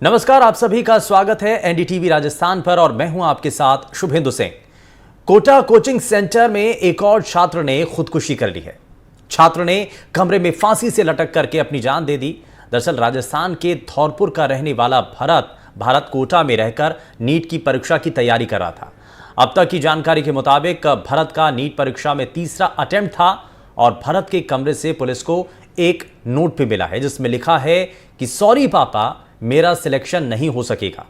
नमस्कार, आप सभी का स्वागत है एनडीटीवी राजस्थान पर और मैं हूं आपके साथ शुभेंदु सिंह। कोटा कोचिंग सेंटर में एक और छात्र ने खुदकुशी कर ली है। छात्र ने कमरे में फांसी से लटक करके अपनी जान दे दी। दरअसल राजस्थान के धौलपुर का रहने वाला भरत कोटा में रहकर नीट की परीक्षा की तैयारी कर रहा था। अब तक की जानकारी के मुताबिक भरत का नीट परीक्षा में तीसरा अटेम्प्ट था और भरत के कमरे से पुलिस को एक नोट भी मिला है जिसमें लिखा है कि सॉरी पापा, मेरा सिलेक्शन नहीं हो सकेगा।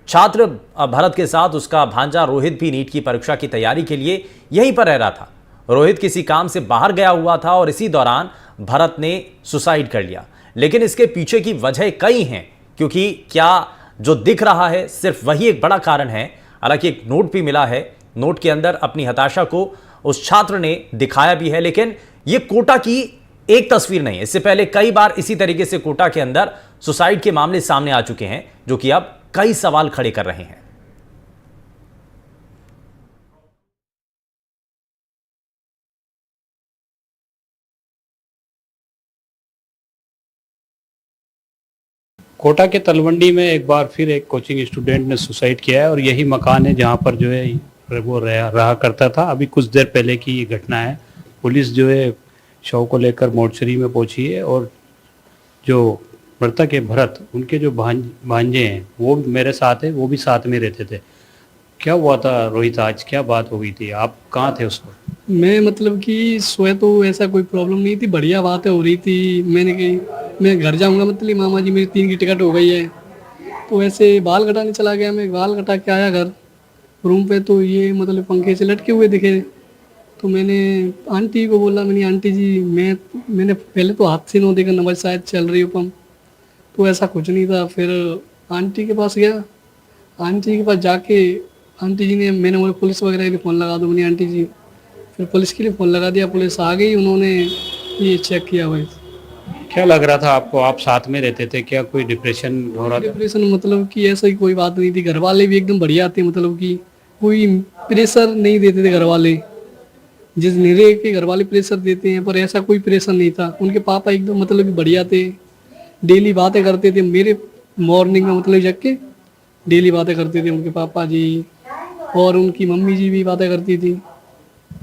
छात्र भरत के साथ उसका भांजा रोहित भी नीट की परीक्षा की तैयारी के लिए यहीं पर रह रहा था। रोहित किसी काम से बाहर गया हुआ था और इसी दौरान भरत ने सुसाइड कर लिया। लेकिन इसके पीछे की वजह कई हैं, क्योंकि क्या जो दिख रहा है सिर्फ वही एक बड़ा कारण है। हालांकि एक नोट भी मिला है, नोट के अंदर अपनी हताशा को उस छात्र ने दिखाया भी है। लेकिन यह कोटा की एक तस्वीर नहीं है, इससे पहले कई बार इसी तरीके से कोटा के अंदर सुसाइड के मामले सामने आ चुके हैं, जो कि अब कई सवाल खड़े कर रहे हैं। कोटा के तलवंडी में एक बार फिर एक कोचिंग स्टूडेंट ने सुसाइड किया है और यही मकान है जहां पर जो है वो रहा करता था। अभी कुछ देर पहले की ये घटना है। पुलिस जो है शव को लेकर मोर्चरी में पहुंची है और जो मृतक है भरत, उनके जो भांजे हैं वो मेरे साथ है, वो भी साथ में रहते थे। क्या हुआ था रोहित, आज क्या बात हो गई थी? आप कहाँ थे उस वक्त? मैं मतलब कि सोया तो ऐसा कोई प्रॉब्लम नहीं थी, बढ़िया बातें हो रही थी। मैंने कही मैं घर जाऊंगा, मतलब मामा जी मेरी 3 की टिकट हो गई है, तो ऐसे बाल कटाने चला गया। मैं बाल कटा के आया घर रूम पे, तो ये मतलब पंखे से लटके हुए दिखे। तो मैंने आंटी को बोला, मैंने आंटी जी मैंने पहले तो हाथ से नो देखा, नंबर शायद चल रही हो पंप, तो ऐसा कुछ नहीं था। फिर आंटी के पास गया, आंटी के पास जाके आंटी जी ने, मैंने बोला पुलिस वगैरह के लिए फ़ोन लगा दो, मैंने आंटी जी। फिर पुलिस के लिए फ़ोन लगा दिया, पुलिस आ गई, उन्होंने ये चेक किया भाई। क्या लग रहा था आपको? आप साथ में रहते थे, क्या कोई डिप्रेशन हो रहा था? डिप्रेशन मतलब कि ऐसा ही कोई बात नहीं थी। घर वाले भी एकदम बढ़िया थे, मतलब कि कोई प्रेशर नहीं देते थे घर वाले। जिस निरे के घर वाले प्रेशर देते हैं, पर ऐसा कोई प्रेशर नहीं था। उनके पापा एकदम मतलब कि बढ़िया थे, डेली बातें करते थे मेरे मॉर्निंग में, मतलब जग के डेली बातें करते थे उनके पापा जी, और उनकी मम्मी जी भी बातें करती थी।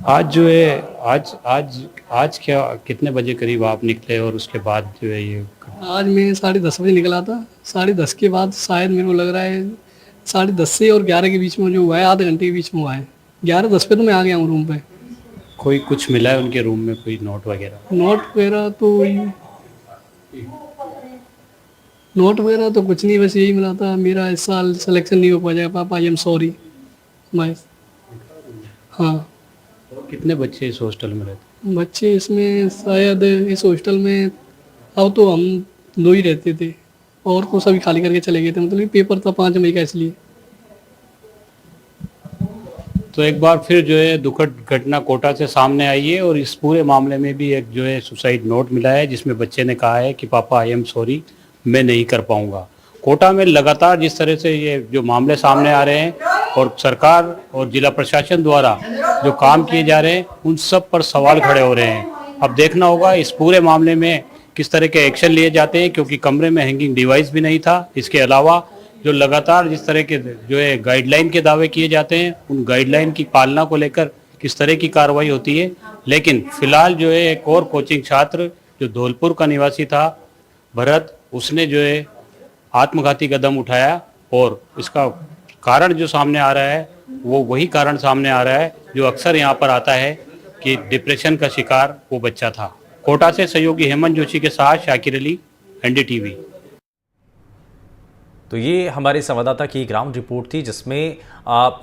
आज जो है आज आज आज क्या कितने बजे करीब आप निकले और उसके बाद जो है ये? आज मैं 10:30 बजे निकला था। 10:30 के बाद शायद मेरे को लग रहा है 10:30 से और 11 के बीच में जो हुआ है, आधे घंटे के बीच में हुआ है। 11:10 पे तो मैं आ गया हूँ रूम पे। कोई कुछ मिला है उनके रूम में, कोई नोट वगैरह? नोट वगैरह तो कुछ नहीं, बस यही मिला था, मेरा इस साल सिलेक्शन नहीं हो पाएगा पापा, आई एम सॉरी। बस हाँ। और कितने बच्चे इस हॉस्टल में रहते? बच्चे इसमें शायद इस हॉस्टल में अब तो हम 2 ही रहते थे, और तो सभी खाली करके चले गए थे। मतलब पेपर था 5 मई का, इसलिए। तो एक बार फिर जो है दुखद घटना कोटा से सामने आई है और इस पूरे मामले में भी एक जो है सुसाइड नोट मिला है जिसमें बच्चे ने कहा है कि पापा आई एम सॉरी, मैं नहीं कर पाऊंगा। कोटा में लगातार जिस तरह से ये जो मामले सामने आ रहे हैं और सरकार और जिला प्रशासन द्वारा जो काम किए जा रहे हैं उन सब पर सवाल खड़े हो रहे हैं। अब देखना होगा इस पूरे मामले में किस तरह के एक्शन लिए जाते हैं, क्योंकि कमरे में हैंगिंग डिवाइस भी नहीं था। इसके अलावा जो लगातार जिस तरह के जो है गाइडलाइन के दावे किए जाते हैं, उन गाइडलाइन की पालना को लेकर किस तरह की कार्रवाई होती है। लेकिन फिलहाल जो है एक और कोचिंग छात्र जो धौलपुर का निवासी था भरत, उसने जो है आत्मघाती कदम उठाया और इसका कारण जो सामने आ रहा है वो वही कारण सामने आ रहा है जो अक्सर यहाँ पर आता है कि डिप्रेशन का शिकार वो बच्चा था। कोटा से सहयोगी हेमंत जोशी के साथ शाकिर अली, एनडीटीवी। तो ये हमारे संवाददाता की ग्राउंड रिपोर्ट थी, जिसमें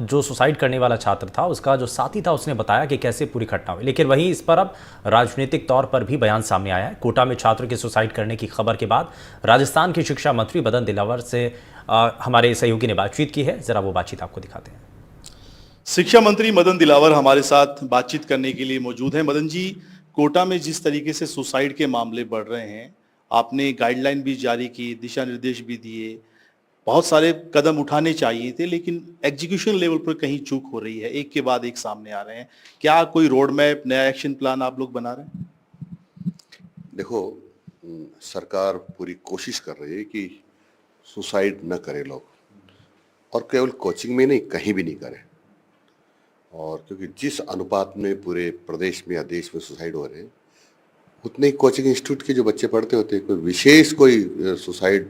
जो सुसाइड करने वाला छात्र था उसका जो साथी था उसने बताया कि कैसे पूरी घटना हुई। लेकिन वहीं इस पर अब राजनीतिक तौर पर भी बयान सामने आया है। कोटा में छात्र के सुसाइड करने की खबर के बाद राजस्थान के शिक्षा मंत्री मदन दिलावर से हमारे सहयोगी ने बातचीत की है। जरा वो बातचीत आपको दिखाते हैं। शिक्षा मंत्री मदन दिलावर हमारे साथ बातचीत करने के लिए मौजूद हैं। मदन जी, कोटा में जिस तरीके से सुसाइड के मामले बढ़ रहे हैं, आपने गाइडलाइन भी जारी की, दिशा निर्देश भी दिए, बहुत सारे कदम उठाने चाहिए थे, लेकिन एग्जीक्यूशन लेवल पर कहीं चूक हो रही है, एक के बाद एक सामने आ रहे हैं। क्या कोई रोड मैप, नया एक्शन प्लान आप लोग बना रहे हैं? देखो, सरकार पूरी कोशिश कर रही है कि सुसाइड न करें लोग, और केवल कोचिंग में नहीं, कहीं भी नहीं करें। और क्योंकि जिस अनुपात में पूरे प्रदेश में या देश में सुसाइड हो रहे हैं, उतने ही कोचिंग इंस्टीट्यूट के जो बच्चे पढ़ते होते हैं, कोई विशेष कोई सुसाइड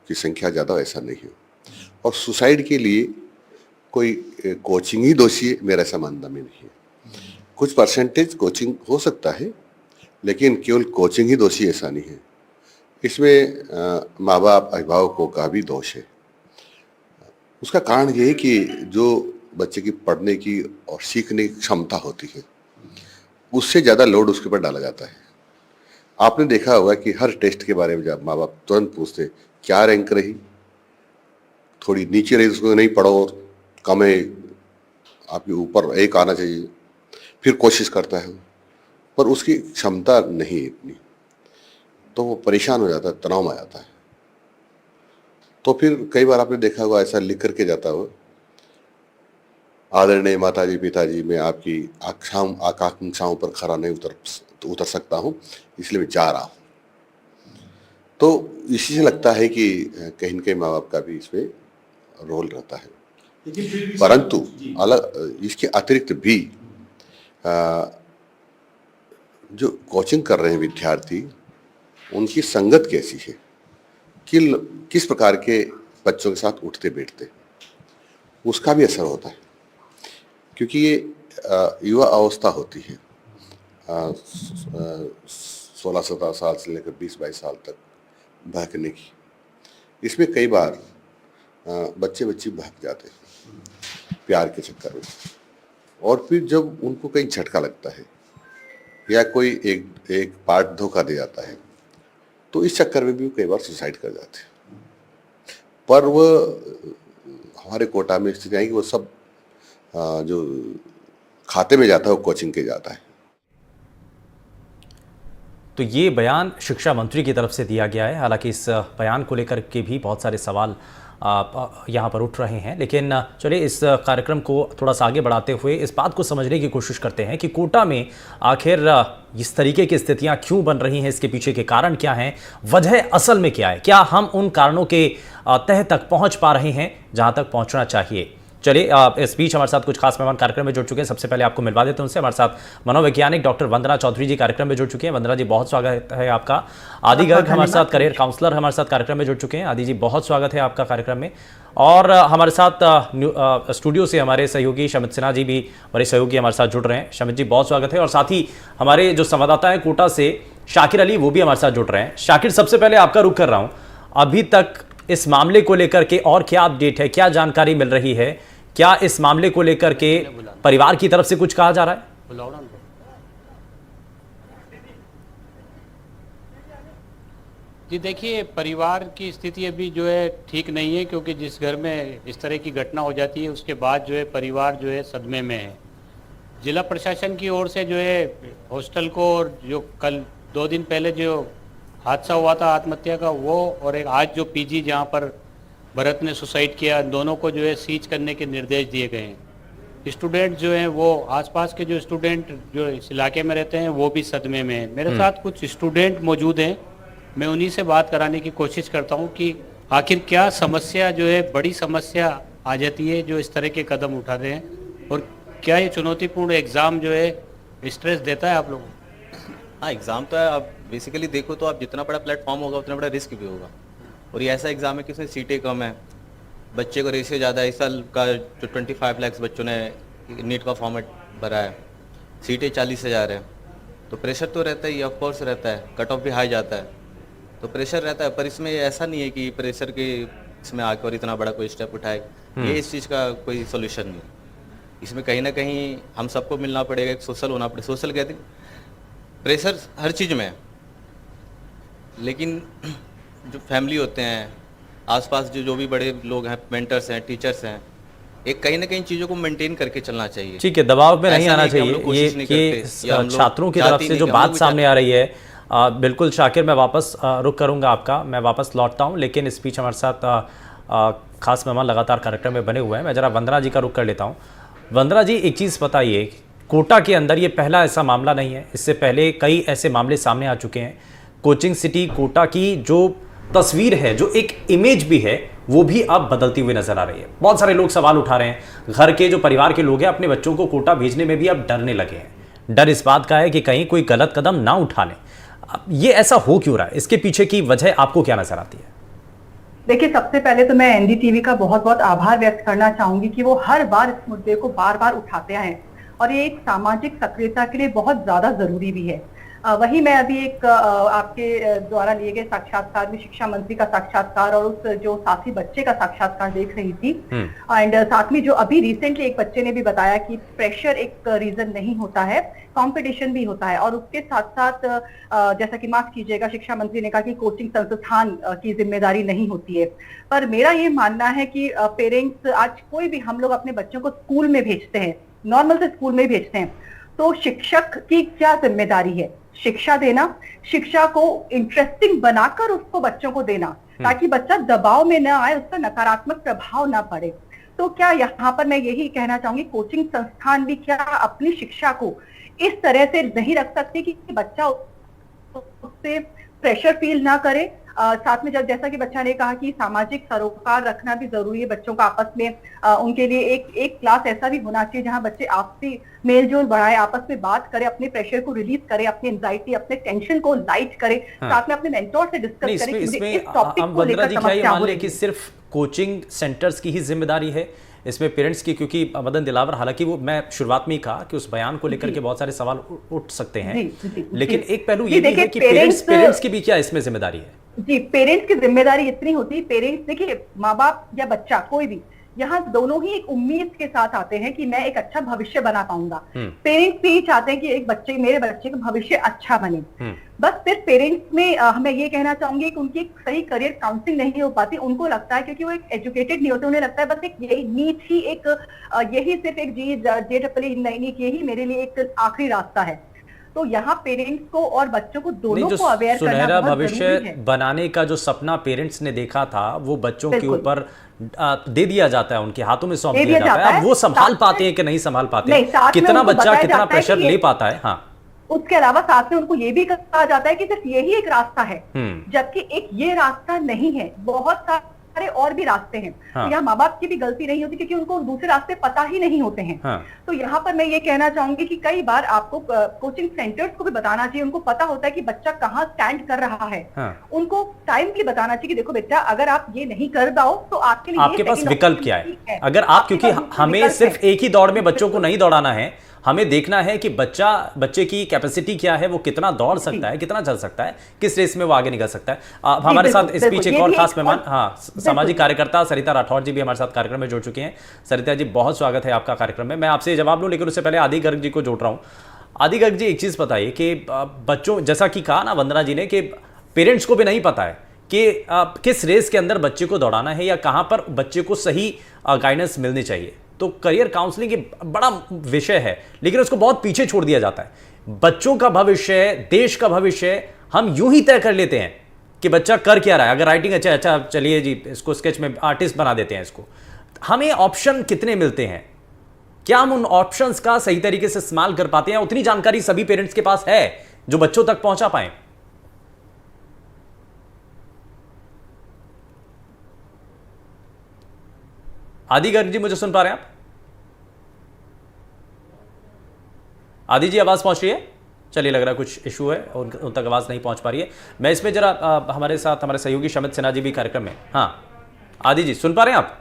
की संख्या ज़्यादा ऐसा नहीं है। और सुसाइड के लिए कोई कोचिंग ही दोषी है, मेरा ऐसा मानना में नहीं है। कुछ परसेंटेज कोचिंग हो सकता है, लेकिन केवल कोचिंग ही दोषी ऐसा नहीं है। इसमें माँ बाप अभिभावकों का भी दोष है। उसका कारण ये है कि जो बच्चे की पढ़ने की और सीखने की क्षमता होती है, उससे ज़्यादा लोड उसके ऊपर डाला जाता है। आपने देखा होगा कि हर टेस्ट के बारे में जब माँ बाप तुरंत पूछते क्या रैंक रही, थोड़ी नीचे रही तो उसको नहीं पढ़ो, और कम है आपके ऊपर 1 आना चाहिए, फिर कोशिश करता है, पर उसकी क्षमता नहीं है इतनी, तो वो परेशान हो जाता है, तनाव में आ जाता है। तो फिर कई बार आपने देखा होगा ऐसा लिख करके जाता हो, आदरणीय माताजी पिताजी, मैं आपकी आकांक्षाओं पर खरा नहीं उतर सकता हूँ, इसलिए मैं जा रहा हूँ। तो इसी से लगता है कि कहीं न कहीं माँ बाप का भी इसमें रोल रहता है। परंतु अलग इसके अतिरिक्त भी जो कोचिंग कर रहे हैं विद्यार्थी, उनकी संगत कैसी है, किस प्रकार के बच्चों के साथ उठते बैठते, उसका भी असर होता है। क्योंकि ये युवा अवस्था होती है, 16-17 साल से लेकर 20-22 साल तक बहकने की। इसमें कई बार बच्चे बहक जाते हैं प्यार के चक्कर में, और फिर जब उनको कहीं झटका लगता है या कोई एक पार्ट धोखा दे जाता है, तो इस चक्कर में भी कई बार सुसाइड कर जाते हैं। पर वो हमारे कोटा में स्थिति है कि वो सब जो खाते में जाता है वो कोचिंग के जाता है। तो ये बयान शिक्षा मंत्री की तरफ से दिया गया है। हालांकि इस बयान को लेकर के भी बहुत सारे सवाल यहाँ पर उठ रहे हैं, लेकिन चलिए इस कार्यक्रम को थोड़ा सा आगे बढ़ाते हुए इस बात को समझने की कोशिश करते हैं कि कोटा में आखिर इस तरीके की स्थितियाँ क्यों बन रही हैं, इसके पीछे के कारण क्या हैं, वजह असल में क्या है, क्या हम उन कारणों के तह तक पहुँच पा रहे हैं जहाँ तक पहुँचना चाहिए। चलिए इस बीच हमारे साथ कुछ खास मेहमान कार्यक्रम में जुड़ चुके हैं। सबसे पहले आपको मिलवा देते हैं उनसे। हमारे साथ मनोवैज्ञानिक डॉक्टर वंदना चौधरी जी कार्यक्रम में जुड़ चुके हैं। वंदना जी बहुत स्वागत है आपका। आदि गर्ग हमारे साथ करियर काउंसलर हमारे साथ कार्यक्रम में जुड़ चुके हैं। आदि जी बहुत स्वागत है आपका कार्यक्रम में। और हमारे साथ स्टूडियो से हमारे सहयोगी शमित सिन्हा जी भी बड़े सहयोगी हमारे साथ जुड़ रहे हैं। शमित जी बहुत स्वागत है। और साथ ही हमारे जो संवाददाता हैं कोटा से शाकिर अली, वो भी हमारे साथ जुड़ रहे हैं। शाकिर, सबसे पहले आपका रुख कर रहा हूँ, अभी तक इस मामले को लेकर के और क्या अपडेट है, क्या जानकारी मिल रही है, क्या इस मामले को लेकर के परिवार की तरफ से कुछ कहा जा रहा है? जी देखिए, परिवार की स्थिति अभी जो है ठीक नहीं है, क्योंकि जिस घर में इस तरह की घटना हो जाती है उसके बाद जो है परिवार जो है सदमे में है। जिला प्रशासन की ओर से जो है हॉस्टल को, और जो कल 2 दिन पहले जो हादसा हुआ था आत्महत्या का, वो और एक आज जो पीजी जहाँ पर भरत ने सुसाइड किया, दोनों को जो है सीज करने के निर्देश दिए गए हैं। स्टूडेंट जो हैं वो आसपास के जो स्टूडेंट जो इस इलाके में रहते हैं वो भी सदमे में हैं। मेरे साथ कुछ स्टूडेंट मौजूद हैं, मैं उन्हीं से बात कराने की कोशिश करता हूं कि आखिर क्या समस्या जो है, बड़ी समस्या आ जाती है जो इस तरह के कदम उठाते हैं, और क्या ये चुनौतीपूर्ण एग्ज़ाम जो है स्ट्रेस देता है आप लोगों को? हाँ, एग्ज़ाम तो है। आप बेसिकली देखो तो आप जितना बड़ा प्लेटफॉर्म होगा उतना बड़ा रिस्क भी होगा, और ये ऐसा एग्ज़ाम है कि उसमें सीटें कम है, बच्चे को रेशियो ज़्यादा है। इस साल का जो 25 लाख बच्चों ने नीट का फॉर्मेट भरा है, सीटें 40,000 है, तो प्रेशर तो रहता ही, ऑफ कोर्स रहता है, कट ऑफ भी हाई जाता है, तो प्रेशर रहता है। पर इसमें ऐसा नहीं है कि प्रेशर के इसमें आके और इतना बड़ा कोई स्टेप उठाए, ये इस चीज़ का कोई सोल्यूशन नहीं। इसमें कहीं ना कहीं हम सबको मिलना पड़ेगा, एक सोशल होना पड़ेगा। सोशल कहते प्रेशर हर चीज़ में है, लेकिन जो फैमिली होते हैं, आसपास जो भी बड़े लोग हैं, मेंटर्स हैं, टीचर्स हैं, एक कहीं ना कहीं चीज़ों को मेंटेन करके चलना चाहिए। ठीक है, दबाव में नहीं आना चाहिए। ये छात्रों की तरफ से जो बात सामने आ रही है, बिल्कुल शाकिर, मैं वापस रुक करूंगा आपका, मैं वापस लौटता हूं, लेकिन इस बीच हमारे साथ खास मेहमान लगातार कार्यक्रम में बने हुए हैं। मैं जरा वंदना जी का रुख कर लेता हूँ। वंदना जी, एक चीज़ बताइए, कोटा के अंदर ये पहला ऐसा मामला नहीं है, इससे पहले कई ऐसे मामले सामने आ चुके हैं। कोचिंग सिटी कोटा की जो तस्वीर है, जो एक इमेज भी है, वो भी अब बदलती हुई नजर आ रही है। बहुत सारे लोग सवाल उठा रहे हैं, घर के जो परिवार के लोग हैं अपने बच्चों को कोटा भेजने में भी अब डरने लगे हैं। डर इस बात का है कि कहीं कोई गलत कदम ना उठा लें। ये ऐसा हो क्यों रहा है? इसके पीछे की वजह आपको क्या नजर आती है? देखिए, सबसे पहले तो मैं एनडीटीवी का बहुत बहुत आभार व्यक्त करना चाहूंगी कि वो हर बार इस मुद्दे को बार बार उठाते हैं और ये एक सामाजिक सक्रियता के लिए बहुत ज्यादा जरूरी भी है। वही मैं अभी एक आपके द्वारा लिए गए साक्षात्कार में शिक्षा मंत्री का साक्षात्कार और उस जो साथी बच्चे का साक्षात्कार देख रही थी। एंड साथ में जो अभी रिसेंटली एक बच्चे ने भी बताया कि प्रेशर एक रीजन नहीं होता है, कंपटीशन भी होता है। और उसके साथ साथ जैसा कि माफ कीजिएगा, शिक्षा मंत्री ने कहा कि कोचिंग संस्थान की जिम्मेदारी नहीं होती है। पर मेरा ये मानना है कि पेरेंट्स, आज कोई भी हम लोग अपने बच्चों को स्कूल में भेजते हैं, नॉर्मल से स्कूल में भेजते हैं, तो शिक्षक की क्या जिम्मेदारी है? शिक्षा देना, शिक्षा को इंटरेस्टिंग बनाकर उसको बच्चों को देना, ताकि बच्चा दबाव में ना आए, उसका नकारात्मक प्रभाव ना पड़े। तो क्या यहाँ पर मैं यही कहना चाहूंगी, कोचिंग संस्थान भी क्या अपनी शिक्षा को इस तरह से नहीं रख सकते कि बच्चा उससे प्रेशर फील ना करे। साथ में जैसा कि बच्चा ने कहा कि सामाजिक सरोकार रखना भी जरूरी है बच्चों का आपस में। उनके लिए एक क्लास ऐसा भी होना चाहिए जहां बच्चे आपसी मेलजोल बढ़ाए, आपस में बात करें, अपने प्रेशर को रिलीज करें, अपनी एंजाइटी, अपने टेंशन को लाइट करें। साथ में अपने मेंटोर से डिस्कस करें कि मुझे इस टॉपिक को लेकर समस्या हो रही है। सिर्फ कोचिंग सेंटर्स की ही जिम्मेदारी है इसमें पेरेंट्स की? क्योंकि मदन दिलावर, हालांकि वो मैं शुरुआत में ही कहा कि उस बयान को लेकर के बहुत सारे सवाल उठ सकते हैं, लेकिन एक पहलू ये भी है कि पेरेंट्स की भी क्या इसमें जिम्मेदारी है? जी, पेरेंट्स की जिम्मेदारी इतनी होती है। पेरेंट्स, देखिए, माँ बाप या बच्चा कोई भी, यहाँ दोनों ही एक उम्मीद के साथ आते हैं कि मैं एक अच्छा भविष्य बना पाऊंगा। पेरेंट्स भी चाहते हैं कि एक बच्चे, मेरे बच्चे का भविष्य अच्छा बने। बस सिर्फ पेरेंट्स में हमें ये कहना चाहूंगी कि उनकी एक सही करियर काउंसलिंग नहीं हो पाती। उनको लगता है, क्योंकि वो एक एजुकेटेड नहीं होते, उन्हें लगता है बस एक यही नीट ही एक यही सिर्फ एक नीट यही मेरे लिए एक आखिरी रास्ता है। तो यहाँ पेरेंट्स को और बच्चों को दोनों को अवेयर करना सुनहरा बहुत भविष्य जरूरी है। बनाने का जो सपना पेरेंट्स ने देखा था, वो बच्चों के ऊपर दे दिया जाता है, उनके हाथों में सौंप दिया जाता है। अब वो संभाल पाते हैं कि नहीं संभाल पाते हैं, कितना बच्चा कितना प्रेशर ले पाता है। हाँ, उसके अलावा साथ में उनको ये भी कहा जाता है कि सिर्फ यही एक रास्ता है, जबकि एक ये रास्ता नहीं है, बहुत सारे और भी रास्ते हैं। हाँ। तो यहाँ माँ बाप की भी गलती नहीं होती, क्योंकि उनको दूसरे रास्ते पता ही नहीं होते हैं। हाँ। तो यहाँ पर मैं ये कहना चाहूंगी कि कई बार आपको कोचिंग सेंटर्स को भी बताना चाहिए। उनको पता होता है कि बच्चा कहाँ स्टैंड कर रहा है। हाँ। उनको टाइमली बताना चाहिए कि देखो बेटा, अगर आप ये नहीं कर पाओ तो आपके लिए आपके पास विकल्प क्या है। अगर आप, क्योंकि हमें सिर्फ एक ही दौड़ में बच्चों को नहीं दौड़ाना है, हमें देखना है कि बच्चे की कैपेसिटी क्या है, वो कितना दौड़ सकता है, कितना चल सकता है, किस रेस में वो आगे निकल सकता है। हमारे साथ इस बीच एक और खास मेहमान, हाँ, सामाजिक कार्यकर्ता सरिता राठौर जी भी हमारे साथ कार्यक्रम में जुड़ चुके हैं। सरिता जी, बहुत स्वागत है आपका कार्यक्रम में। मैं आपसे जवाब लूं, लेकिन उससे पहले आदि गर्ग जी को जोड़ रहा हूं। आदि गर्ग जी, एक चीज बताइए कि बच्चों, जैसा कि कहा ना वंदना जी ने, कि पेरेंट्स को भी नहीं पता है कि किस रेस के अंदर बच्चे को दौड़ाना है या कहां पर बच्चे को सही गाइडेंस मिलनी चाहिए। तो करियर काउंसलिंग एक बड़ा विषय है, लेकिन उसको बहुत पीछे छोड़ दिया जाता है। बच्चों का भविष्य, देश का भविष्य हम यूं ही तय कर लेते हैं कि बच्चा कर क्या रहा है। अगर राइटिंग अच्छा, चलिए जी, इसको स्केच में आर्टिस्ट बना देते हैं इसको। हमें ऑप्शन कितने मिलते हैं? क्या हम उन ऑप्शंस का सही तरीके से इस्तेमाल कर पाते हैं? उतनी जानकारी सभी पेरेंट्स के पास है जो बच्चों तक पहुंचा पाए? आदि गर्ग जी, मुझे सुन पा रहे हैं आप? आदि जी, आवाज पहुंच रही है? चलिए, लग रहा है कुछ इशू है और उन तक आवाज नहीं पहुंच पा रही है। मैं इसमें जरा हमारे साथ हमारे सहयोगी शमित सिन्हा जी भी कार्यक्रम में। हाँ, आदि जी, सुन पा रहे हैं आप?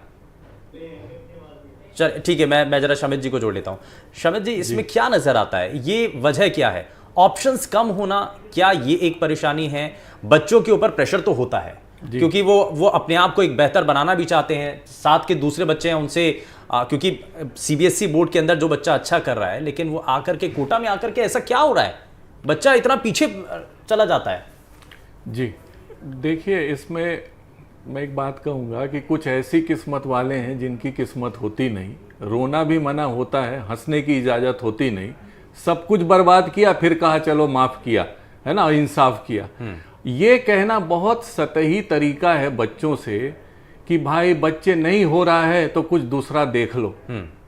चल, ठीक है, मैं जरा शमित जी को जोड़ लेता हूं। शमित जी, इसमें क्या नजर आता है? ये वजह क्या है? ऑप्शंस कम होना, क्या ये एक परेशानी है? बच्चों के ऊपर प्रेशर तो होता है, क्योंकि वो अपने आप को एक बेहतर बनाना भी चाहते हैं। साथ के दूसरे बच्चे हैं, उनसे क्योंकि सीबीएसई बोर्ड के अंदर जो बच्चा अच्छा कर रहा है, लेकिन वो आकर के कोटा में आकर के ऐसा क्या हो रहा है, बच्चा इतना पीछे चला जाता है? जी, देखिए, इसमें मैं एक बात कहूँगा कि कुछ ऐसी किस्मत वाले हैं जिनकी किस्मत होती नहीं। रोना भी मना होता है, हंसने की इजाज़त होती नहीं। सब कुछ बर्बाद किया, फिर कहा चलो माफ़ किया, है ना, इंसाफ किया। ये कहना बहुत सतही तरीका है बच्चों से कि भाई बच्चे नहीं हो रहा है तो कुछ दूसरा देख लो।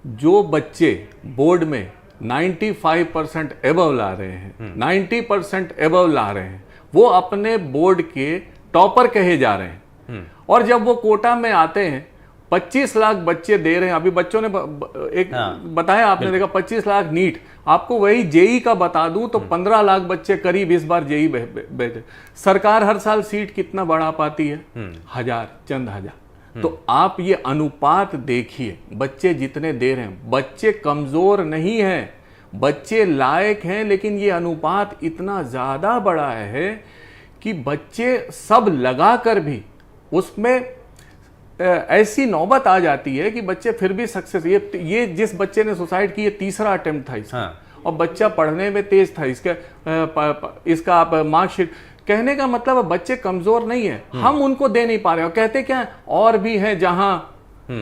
जो बच्चे बोर्ड में 95% एबव ला रहे हैं, 90% एबव ला रहे हैं, वो अपने बोर्ड के टॉपर कहे जा रहे हैं। और जब वो कोटा में आते हैं, 25 लाख बच्चे दे रहे हैं। अभी बच्चों ने बताया, आपने देखा 25 लाख नीट, आपको वही जेई का बता दूं तो 15 लाख बच्चे करीब इस बार जेई बैठे। सरकार हर साल सीट कितना बढ़ा पाती है? चंद हजार। तो आप ये अनुपात देखिए, बच्चे जितने दे रहे हैं, बच्चे कमजोर नहीं हैं, बच्चे लायक हैं, लेकिन ये अनुपात इतना ज्यादा बड़ा है कि बच्चे सब लगा कर भी उसमें ऐसी नौबत आ जाती है कि बच्चे फिर भी सक्सेस, ये जिस बच्चे ने सुसाइड की, ये तीसरा अटेम्प्ट था इसका। और बच्चा पढ़ने में तेज था, इसका आप मार्कशीट, कहने का मतलब है बच्चे कमजोर नहीं है, हम उनको दे नहीं पा रहे। और कहते क्या है, और भी है जहां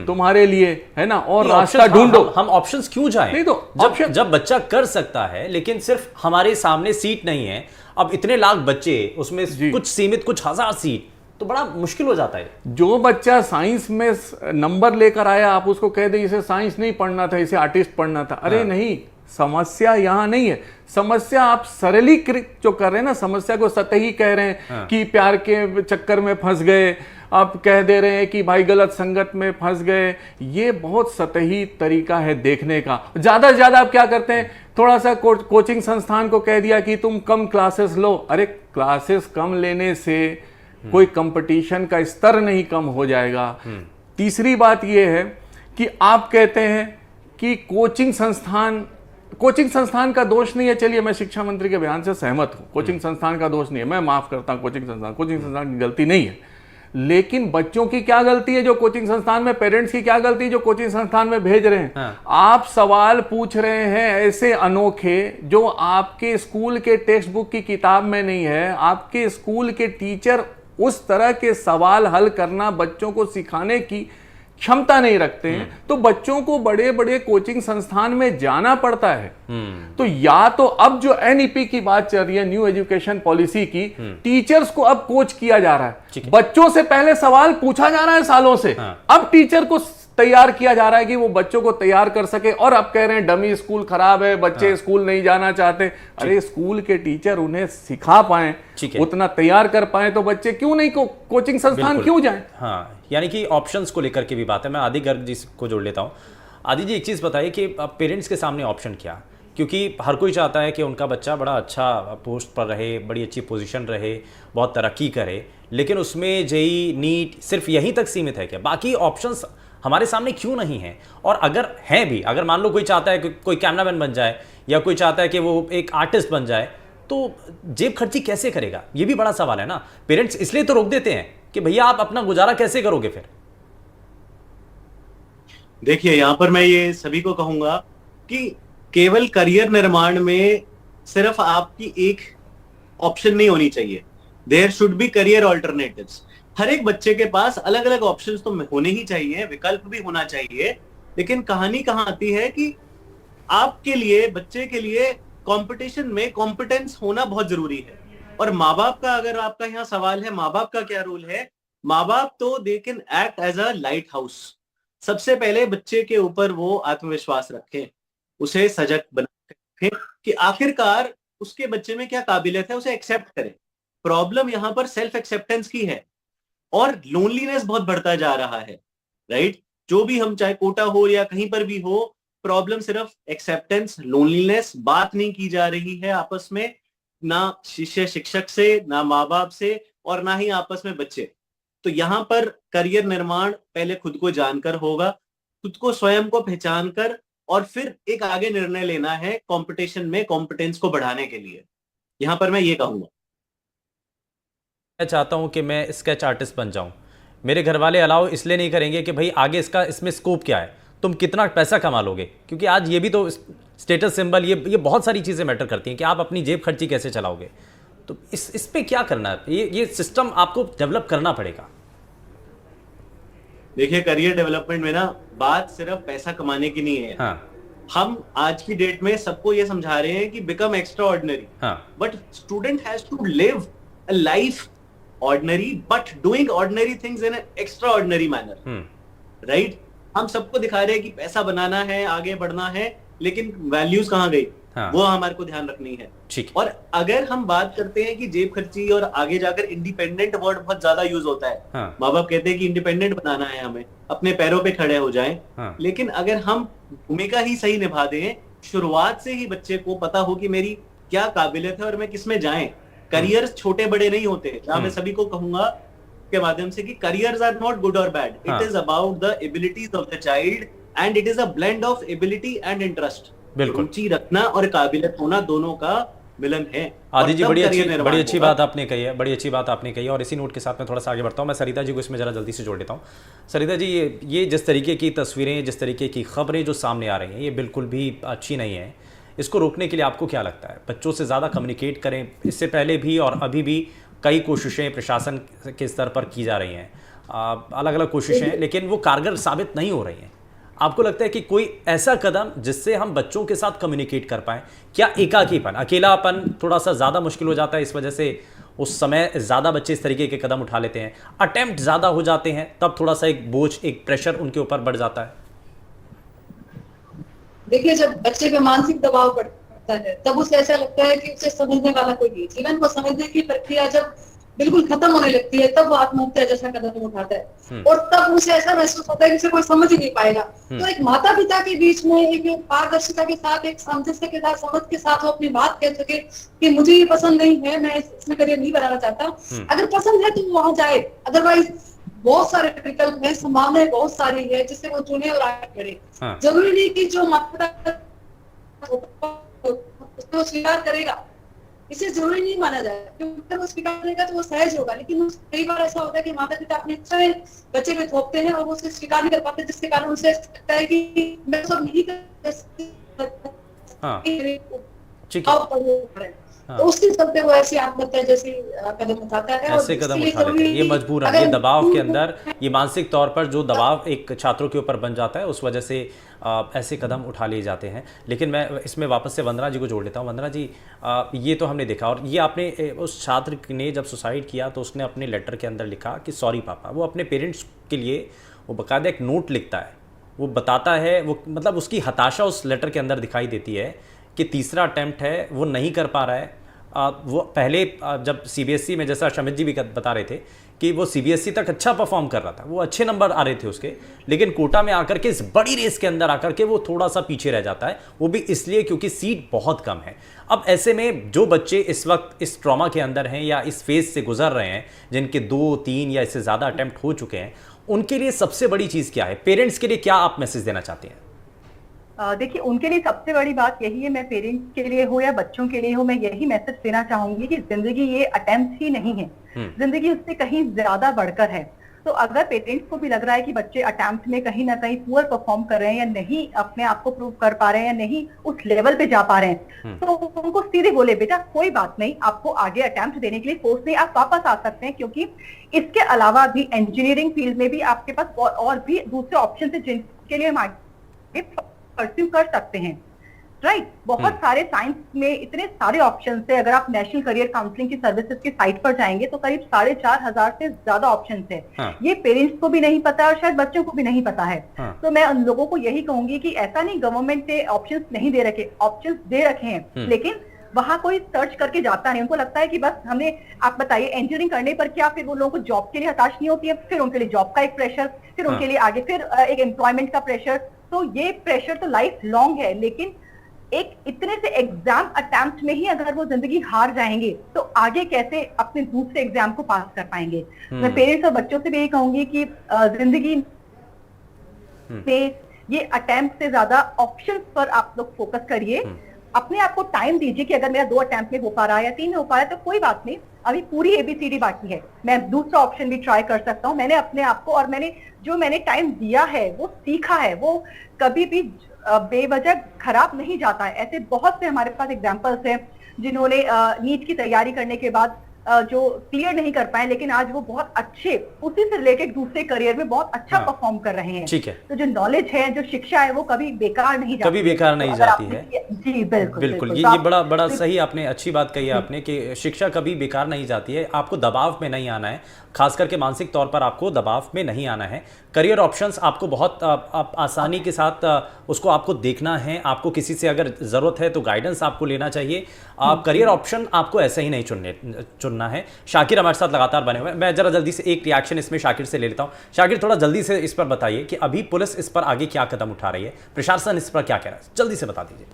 तुम्हारे लिए, है ना, और रास्ता ढूंढो। हम ऑप्शंस क्यों जाएं? नहीं तो जब बच्चा कर सकता है, लेकिन सिर्फ हमारे सामने सीट नहीं है। अब इतने लाख बच्चे, उसमें कुछ सीमित, कुछ हजार सीट, तो बड़ा मुश्किल हो जाता है। जो बच्चा साइंस में नंबर लेकर आया, आप उसको कह दे इसे साइंस नहीं पढ़ना था, इसे आर्टिस्ट पढ़ना था। अरे नहीं, समस्या यहां नहीं है। समस्या आप सरलीकृत जो कर रहे हैं ना, समस्या को सतही कह रहे हैं कि प्यार के चक्कर में फंस गए, आप कह दे रहे हैं कि भाई गलत संगत में फंस गए। ये बहुत सतही तरीका है देखने का। ज्यादा से ज्यादा आप क्या करते हैं, थोड़ा सा कोचिंग संस्थान को कह दिया कि तुम कम क्लासेस लो। अरे क्लासेस कम लेने से कोई कंपटीशन का स्तर नहीं कम हो जाएगा। तीसरी बात यह है कि आप कहते हैं कि कोचिंग संस्थान का दोष नहीं है। चलिए, मैं शिक्षा मंत्री के बयान से सहमत हूं, कोचिंग संस्थान का दोष नहीं है, मैं माफ करता हूं। कोचिंग संस्थान की गलती नहीं है, लेकिन बच्चों की क्या गलती है जो कोचिंग संस्थान में, पेरेंट्स की क्या गलती है जो कोचिंग संस्थान में भेज रहे हैं। आप सवाल पूछ रहे हैं ऐसे अनोखे जो आपके स्कूल के टेक्स्ट बुक की किताब में नहीं है। आपके स्कूल के टीचर उस तरह के सवाल हल करना बच्चों को सिखाने की क्षमता नहीं रखते हैं, तो बच्चों को बड़े बड़े कोचिंग संस्थान में जाना पड़ता है। तो या तो अब जो एनईपी की बात चल रही है, न्यू एजुकेशन पॉलिसी की, टीचर्स को अब कोच किया जा रहा है। बच्चों से पहले सवाल पूछा जा रहा है सालों से, अब टीचर को तैयार किया जा रहा है कि वो बच्चों को तैयार कर सके। और अब कह रहे हैं डमी स्कूल खराब है, बच्चे स्कूल नहीं जाना चाहते। अरे स्कूल के टीचर उन्हें सिखा पाए, उतना तैयार कर पाए, तो बच्चे क्यों नहीं कोचिंग संस्थान क्यों जाएं? हाँ, यानी कि ऑप्शंस को लेकर के भी बात है। मैं आदि गर्ग जी को जोड़ लेता हूँ। आदि जी, एक चीज़ बताइए कि पेरेंट्स के सामने ऑप्शन क्या, क्योंकि हर कोई चाहता है कि उनका बच्चा बड़ा अच्छा पोस्ट पर रहे, बड़ी अच्छी पोजीशन रहे, बहुत तरक्की करे, लेकिन उसमें जेई नीट सिर्फ यहीं तक सीमित है क्या? बाकी ऑप्शंस हमारे सामने क्यों नहीं है? और अगर हैं भी, अगर मान लो कोई चाहता है कि कोई कैमरामैन बन जाए या कोई चाहता है कि वो एक आर्टिस्ट बन जाए, तो जेब खर्ची कैसे करेगा? ये भी बड़ा सवाल है ना। पेरेंट्स इसलिए तो रोक देते हैं कि भैया आप अपना गुजारा कैसे करोगे फिर? देखिए, यहां पर मैं ये सभी को कहूंगा कि केवल करियर निर्माण में सिर्फ आपकी एक ऑप्शन नहीं होनी चाहिए। There should be career alternatives. हर एक बच्चे के पास अलग अलग ऑप्शंस तो होने ही चाहिए, विकल्प भी होना चाहिए। लेकिन कहानी कहां आती है कि आपके लिए, बच्चे के लिए कंपटीशन में कॉम्पिटेंस होना बहुत जरूरी है। और माँ बाप का, अगर आपका यहाँ सवाल है माँ बाप का क्या रोल है, माँ बाप तो they can act as a lighthouse. सबसे पहले बच्चे के ऊपर वो आत्मविश्वास रखें, उसे सजग बना रखें कि आखिरकार उसके बच्चे में क्या काबिलियत है, उसे एक्सेप्ट करें। प्रॉब्लम यहाँ पर सेल्फ एक्सेप्टेंस की है और लोनलीनेस बहुत बढ़ता जा रहा है, राइट। जो भी हम, चाहे कोटा हो या कहीं पर भी हो, प्रॉब्लम सिर्फ एक्सेप्टेंस, लोनलीनेस, बात नहीं की जा रही है आपस में, ना शिष्य शिक्षक से, ना माँ बाप से, और ना ही आपस में बच्चे। तो यहाँ पर करियर निर्माण पहले खुद को जानकर होगा, खुद को स्वयं को पहचान कर, और फिर एक आगे निर्णय लेना है कंपटीशन में कॉम्पिटेंस को बढ़ाने के लिए। यहाँ पर मैं ये कहूंगा, मैं चाहता हूं कि मैं स्केच आर्टिस्ट बन जाऊं, मेरे घर वाले अलाउ इसलिए नहीं करेंगे कि भाई आगे इसमें स्कोप क्या है, तुम कितना पैसा कमा लोगे, क्योंकि आज ये भी तो स्टेटस सिंबल, ये बहुत सारी चीज़ें मैटर करती हैं कि आप अपनी जेब खर्ची कैसे चलाओगे। तो इस पे क्या करना है, ये सिस्टम आपको डेवलप करना पड़ेगा। देखिए, करियर डेवलपमेंट में ना बात सिर्फ पैसा कमाने की नहीं है। हाँ। हम आज की डेट में सबको ये समझा रहे हैं कि become extraordinary, but student has to live a life ordinary but doing ordinary things in extraordinary manner, right. हम सबको दिखा रहे हैं कि पैसा बनाना है, आगे बढ़ना है, लेकिन वैल्यूज कहाँ गई? हाँ। वो हमारे को ध्यान रखनी है। ठीक। और अगर हम बात करते हैं कि जेब खर्ची और आगे जाकर इंडिपेंडेंट वर्ड बहुत ज्यादा यूज होता है। हाँ। माँ बाप कहते हैं कि इंडिपेंडेंट बनाना है, हमें अपने पैरों पे खड़े हो जाएं। हाँ। लेकिन अगर हम भूमिका ही सही निभा दें, शुरुआत से ही बच्चे को पता हो कि मेरी क्या काबिलियत है और मैं किसमें जाएं। करियर छोटे बड़े नहीं होते। मैं सभी को कहूंगा के माध्यम से कि करियर्स आर नॉट गुड और bad, it is about the abilities of the child and it is a blend of ability and interest. रुचि रखना और काबिलियत होना दोनों का मिलन है। आदि जी, बड़ी अच्छी बात आपने कही है, बड़ी अच्छी बात आपने कही है। और इसी नोट के साथ मैं थोड़ा सा आगे बढ़ता हूँ। मैं सरिता जी को इसमें जरा जल्दी से जोड़ देता हूँ। सरिता जी, ये जिस तरीके की तस्वीरें, जिस तरीके की खबरें जो सामने आ रही हैं, ये बिल्कुल भी अच्छी नहीं है। इसको रोकने के लिए आपको क्या लगता है? बच्चों से ज़्यादा कम्युनिकेट करें। इससे पहले भी और अभी भी कई कोशिशें प्रशासन के स्तर पर की जा रही हैं, अलग अलग कोशिशें, लेकिन वो कारगर साबित नहीं हो रही हैं। आपको लगता है कि कोई ऐसा कदम जिससे हम बच्चों के साथ कम्युनिकेट कर पाएँ? क्या एकाकीपन, अकेलापन थोड़ा सा ज़्यादा मुश्किल हो जाता है, इस वजह से उस समय ज़्यादा बच्चे इस तरीके के कदम उठा लेते हैं, अटेम्प्ट ज़्यादा हो जाते हैं, तब थोड़ा सा एक बोझ, एक प्रेशर उनके ऊपर बढ़ जाता है? देखिए, जब बच्चे पे मानसिक दबाव बढ़ता है तब उसे ऐसा लगता है कि उसे समझने वाला कोई नहीं। जीवन को समझने की प्रक्रिया जब बिल्कुल खत्म होने लगती है तब वो आत्महत्या जैसा कदम उठाता है और तब उसे ऐसा महसूस होता है कि उसे कोई समझ ही नहीं पाएगा। तो एक माता पिता के बीच में एक पारदर्शिता के साथ, एक सामंजस्य के साथ, समझ के साथ वो अपनी बात कह सके कि मुझे ये पसंद नहीं है, मैं इसमें करियर नहीं बनाना चाहता। अगर पसंद है तो वो वहां जाए, अदरवाइज बहुत सारे विकल्प है, संभावनाएं बहुत सारी है जिससे वो चुने और आगे बढ़े। जरूरी नहीं कि जो माता उसको स्वीकार करेगा, इसे जरूरी नहीं माना जाए, क्योंकि अगर वो स्वीकार करेगा तो वो सहज होगा। लेकिन कई बार ऐसा होता है कि माता पिता अपने इच्छाएं बच्चे पे थोपते हैं और वो उसे स्वीकार नहीं कर पाते, जिसके कारण उसे लगता है कि मैं सब नहीं कर सकती। तो उसके चलते वो ऐसी आत्महत्या जैसी कदम उठाता है। ऐसे कदम उठा लेते हैं, ये मजबूरन, ये दबाव के अंदर, ये मानसिक तौर पर जो दबाव एक छात्रों के ऊपर बन जाता है, उस वजह से ऐसे कदम उठा लिए जाते हैं। लेकिन मैं इसमें वापस से वंदना जी को जोड़ लेता हूँ। वंदना जी, ये तो हमने देखा, और ये आपने उस छात्र ने जब सुसाइड किया तो उसने अपने लेटर के अंदर लिखा कि सॉरी पापा। वो अपने पेरेंट्स के लिए वो बाकायदा एक नोट लिखता है, वो बताता है, वो मतलब उसकी हताशा उस लेटर के अंदर दिखाई देती है कि तीसरा अटैम्प्ट है, वो नहीं कर पा रहा है। वो पहले जब सीबीएसई में, जैसा शमित जी भी बता रहे थे कि वो सीबीएसई तक अच्छा परफॉर्म कर रहा था, वो अच्छे नंबर आ रहे थे उसके, लेकिन कोटा में आकर के, इस बड़ी रेस के अंदर आकर के वो थोड़ा सा पीछे रह जाता है। वो भी इसलिए क्योंकि सीट बहुत कम है। अब ऐसे में जो बच्चे इस वक्त इस ट्रॉमा के अंदर हैं या इस फेज से गुजर रहे हैं, जिनके 2, 3 या इससे ज़्यादा अटैम्प्ट हो चुके हैं, उनके लिए सबसे बड़ी चीज़ क्या है? पेरेंट्स के लिए क्या आप मैसेज देना चाहते हैं? देखिए, उनके लिए सबसे बड़ी बात यही है, मैं पेरेंट्स के लिए हो या बच्चों के लिए हो, मैं यही मैसेज देना चाहूंगी कि जिंदगी ये अटेम्प्ट ही नहीं है, जिंदगी उससे कहीं ज्यादा बढ़कर है। तो अगर पेरेंट्स को भी लग रहा है कि बच्चे अटेम्प्ट में कहीं ना कहीं पुअर परफॉर्म कर रहे हैं या नहीं अपने आप को प्रूव कर पा रहे हैं या नहीं उस लेवल पे जा पा रहे हैं, तो उनको सीधे बोले, बेटा कोई बात नहीं, आपको आगे अटेम्प्ट देने के लिए फोर्स नहीं, आप वापस आ सकते हैं, क्योंकि इसके अलावा भी इंजीनियरिंग फील्ड में भी आपके पास और भी दूसरे ऑप्शन है जिनके लिए हम आगे परस्यू कर सकते हैं। राइट, बहुत सारे साइंस में इतने सारे ऑप्शन है। अगर आप नेशनल करियर काउंसलिंग की सर्विसेज की साइट पर जाएंगे तो करीब 4,500 से ज्यादा ऑप्शन है। ये पेरेंट्स को भी नहीं पता और शायद बच्चों को भी नहीं पता है। तो मैं उन लोगों को यही कहूंगी कि ऐसा नहीं गवर्नमेंट ने ऑप्शंस नहीं दे रखे, ऑप्शंस दे रखे हैं, लेकिन वहां कोई सर्च करके जाता नहीं। उनको लगता है कि बस हमने, आप बताइए, इंजीनियरिंग करने पर क्या फिर वो लोगों को जॉब के लिए हताश नहीं होती है? फिर उनके लिए जॉब का एक प्रेशर, फिर उनके लिए आगे फिर एक एम्प्लॉयमेंट का प्रेशर। तो ये प्रेशर तो लाइफ लॉन्ग है, लेकिन एक इतने से एग्जाम अटेम्प्ट में ही अगर वो जिंदगी हार जाएंगे तो आगे कैसे अपने दूसरे एग्जाम को पास कर पाएंगे? मैं पेरेंट्स और बच्चों से भी यही कहूंगी कि जिंदगी में ये अटेम्प्ट से ज्यादा ऑप्शंस पर आप लोग फोकस करिए। अपने आप को टाइम दीजिए कि अगर मेरा 2 अटेम्प्ट में हो पा रहा है या 3 में हो पा रहा है तो कोई बात नहीं, अभी पूरी ABCD बाकी है, मैं दूसरा ऑप्शन भी ट्राई कर सकता हूँ। मैंने अपने आप को और मैंने टाइम दिया है, वो सीखा है, वो कभी भी बेवजह खराब नहीं जाता है। ऐसे बहुत से हमारे पास एग्जांपल्स हैं जिन्होंने नीट की तैयारी करने के बाद जो क्लियर नहीं कर पाए, लेकिन आज वो बहुत अच्छे, उसी से रिलेटेड दूसरे करियर में बहुत अच्छा परफॉर्म कर रहे हैं। ठीक है। तो जो नॉलेज है, जो शिक्षा है, वो कभी बेकार नहीं जाती, कभी बेकार नहीं जाती है। जी बिल्कुल बिल्कुल, ये बड़ा सही आपने, अच्छी बात कही आपने कि शिक्षा कभी बेकार नहीं जाती है। आपको दबाव में नहीं आना है, खास करके मानसिक तौर पर आपको दबाव में नहीं आना है। करियर ऑप्शंस आपको बहुत आसानी के साथ उसको आपको देखना है। आपको किसी से अगर ज़रूरत है तो गाइडेंस आपको लेना चाहिए। करियर ऑप्शन आपको ऐसे ही नहीं चुनना है। शाकिर हमारे साथ लगातार बने हुए हैं। मैं ज़रा जल्दी से एक रिएक्शन इसमें शाकिर से ले लेता हूँ। शाकिर, थोड़ा जल्दी से इस पर बताइए कि अभी पुलिस इस पर आगे क्या कदम उठा रही है, प्रशासन इस पर क्या कह रहा है, जल्दी से बता दीजिए।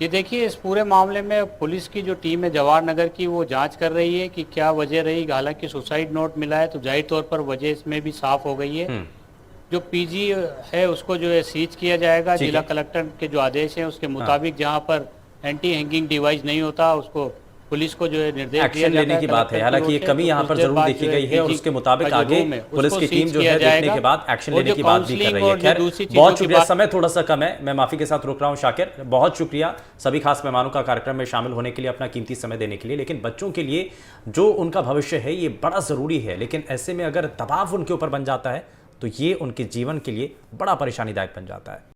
ये देखिए, इस पूरे मामले में पुलिस की जो टीम है जवाहर नगर की, वो जांच कर रही है कि क्या वजह रही। हालांकि सुसाइड नोट मिला है तो जाहिर तौर पर वजह इसमें भी साफ हो गई है। जो पीजी है उसको जो है सीज किया जाएगा। जिला कलेक्टर के जो आदेश हैं उसके मुताबिक जहां पर एंटी हैंगिंग डिवाइस नहीं होता उसको पुलिस को जो है निर्देश दिया जाता है। लेने की बात है। हालांकि ये कमी यहाँ पर जरूर देखी गई है और उसके मुताबिक आगे पुलिस की टीम जो है देखने के बाद एक्शन लेने की बात भी कर रही है। खैर, बहुत शुक्रिया। समय थोड़ा सा कम है, मैं माफी के साथ रुक रहा हूँ। शाकिर, बहुत शुक्रिया सभी खास मेहमानों का कार्यक्रम में शामिल होने के लिए, अपना कीमती समय देने के लिए। लेकिन बच्चों के लिए जो उनका भविष्य है ये बड़ा जरूरी है, लेकिन ऐसे में अगर दबाव उनके ऊपर बन जाता है तो ये उनके जीवन के लिए बड़ा परेशानीदायक बन जाता है।